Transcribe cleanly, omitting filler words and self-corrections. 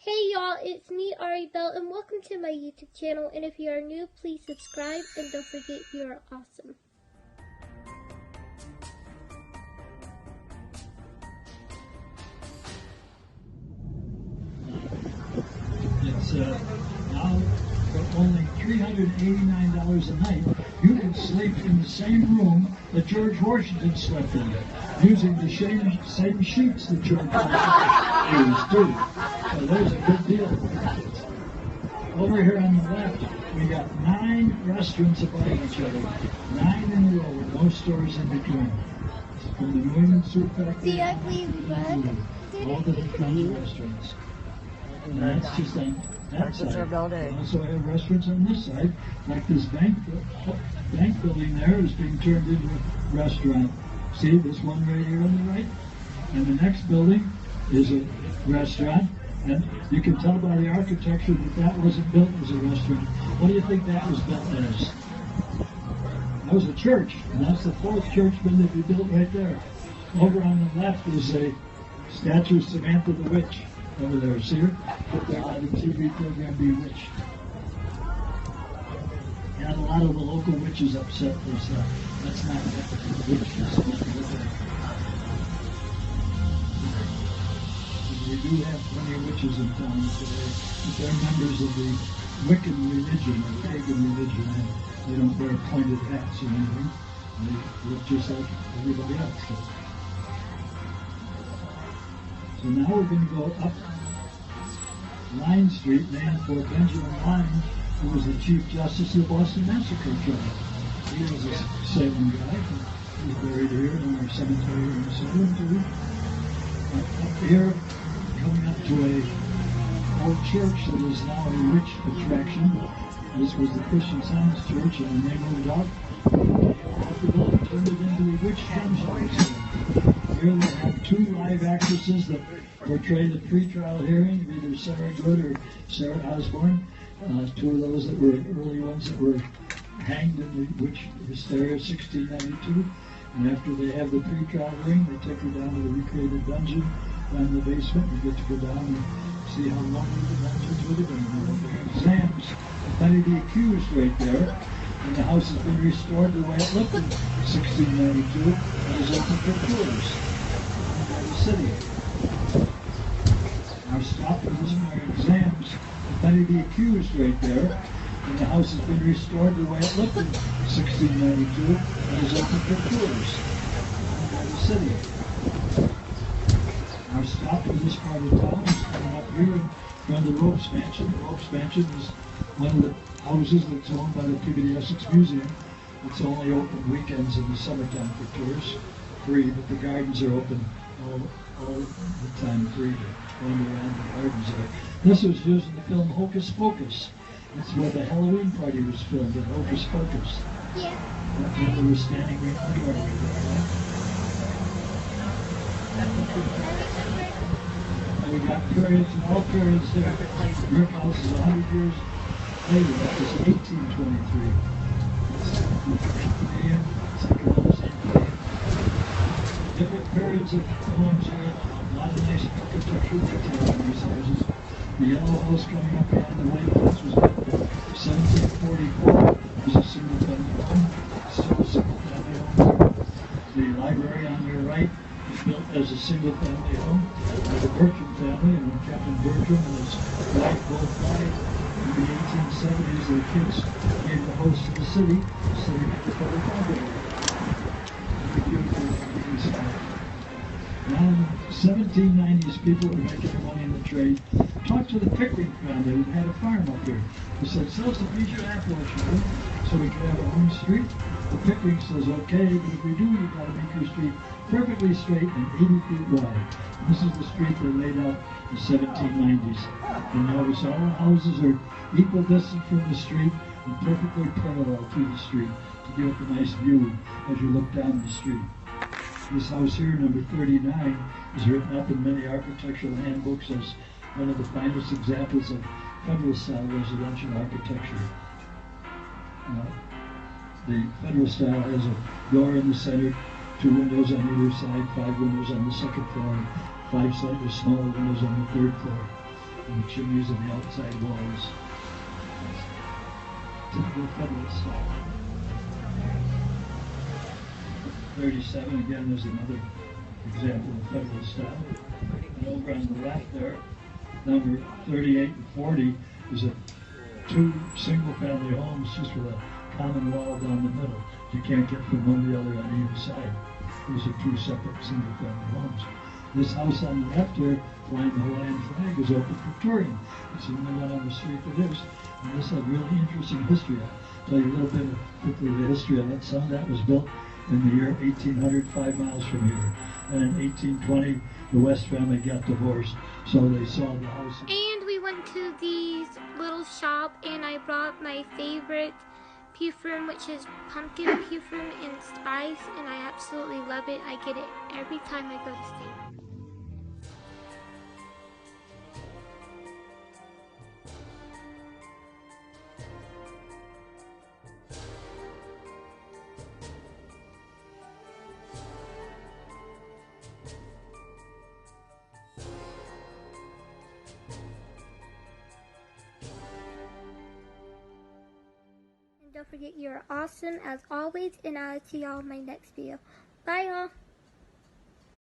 Hey y'all, it's me, Ari Bell, and welcome to my YouTube channel. And if you are new, please subscribe, and don't forget you are awesome. It's now for only $389 a night. You can sleep in the same room that George Washington slept in, using the same sheets that George Washington used too. So there's a good deal. Over here on the left, we got 9 restaurants above each other, 9 in a row with no stores in between. From the New England Soup Factory, The ugly bug. all the different restaurants. And that's just on that side. We also have restaurants on this side, like this bank building there is being turned into a restaurant. See this one right here on the right? And the next building is a restaurant. And you can tell by the architecture that that wasn't built as a restaurant. What do you think that was built as? That was a church, and that's the 4th church building that we built right there. Over on the left is a statue of Samantha the Witch. Over there, see her? Put there on the TV program Bewitched. And a lot of the local witches upset this. That's not what the witch is. We do have plenty of witches in town today, but they're members of the Wiccan religion or pagan religion, and they don't wear pointed hats or anything. They look just like everybody else does. So now we're going to go up Line Street, named for Benjamin Line, who was the Chief Justice of the Boston Massacre trial. He was a Salem guy. He's buried here in our cemetery in Salem too. Up here, coming up to a old church that is now a rich attraction. This was the Christian Science Church, and when they moved out, they turned it into a witch franchise. Here we have 2 live actresses that portray the pre-trial hearing, either Sarah Good or Sarah Osborne. 2 of those that were early ones that were hanged in the witch hysteria 1692. And after they have the pre-trial hearing, they take her down to the recreated dungeon down in the basement. You get to go down and see how lovely the dungeons would have been. They have exams of many of the accused right there. And the house has been restored the way it looked in 1692 and is open for tours by the city. Our stop for this our exams of many of the accused right there. And the house has been restored the way it looked in 1692 and is open for tours by the city. Our stop in this part of town is coming up here in front of the Ropes Mansion. The Ropes Mansion is one of the houses that's owned by the Peabody Essex Museum. It's only open weekends in the summertime for tours, free, but the gardens are open all the time free to wander around the gardens there. This was used in the film Hocus Pocus. That's where the Halloween party was filmed in Hocus Pocus. Yeah. That people were standing right in the door right there. And we got periods and all periods there. Your house is 100 years later. That was 1823. Different periods of homes here. A lot of nice architectural detail in these houses. The yellow house coming up behind the white house was built in 1744. It was a single-family home. Still a single-family home. The library on your right was built as a single-family home by the Bertram family, and when Captain Bertram and his wife both died in the 1870s, their kids gave the house to the city had the public library. Now in the 1790s, people were making their money in the trade. Talked to the Pickering family who had a farm up here. He said, sell us a piece of apple if you do, so we can have our own street. The Pickering says, okay, but if we do, you've got to make your street perfectly straight and 80 feet wide. And this is the street they laid out in the 1790s. And notice all the houses are equal distance from the street and perfectly parallel to the street to give it a nice view as you look down the street. This house here, number 39, is written up in many architectural handbooks as one of the finest examples of Federal-style residential architecture. The Federal style has a door in the center, 2 windows on either side, 5 windows on the second floor, 5 slightly smaller windows on the third floor. and the chimneys and the outside walls. Typical Federalist style. 37, again, there's another example of Federalist style. And over on the left there, number 38 and 40 is a two single-family homes just with a common wall down the middle. You can't get from one to the other on either side. Those are two separate single-family homes. This house on the left here, flying the Hawaiian flag, is open for touring. It's the only one on the street that is. And this had really interesting history. I'll tell you a little bit of quickly the history of it. Some of that was built in the year 1800, 5 miles from here. And in 1820, the West family got divorced, so they sold the house. And we went to the little shop, and I brought my favorite perfume, which is pumpkin perfume and spice, and I absolutely love it. I get it every time I go to Salem. Don't forget, you're awesome as always, and I'll see y'all in my next video. Bye, y'all.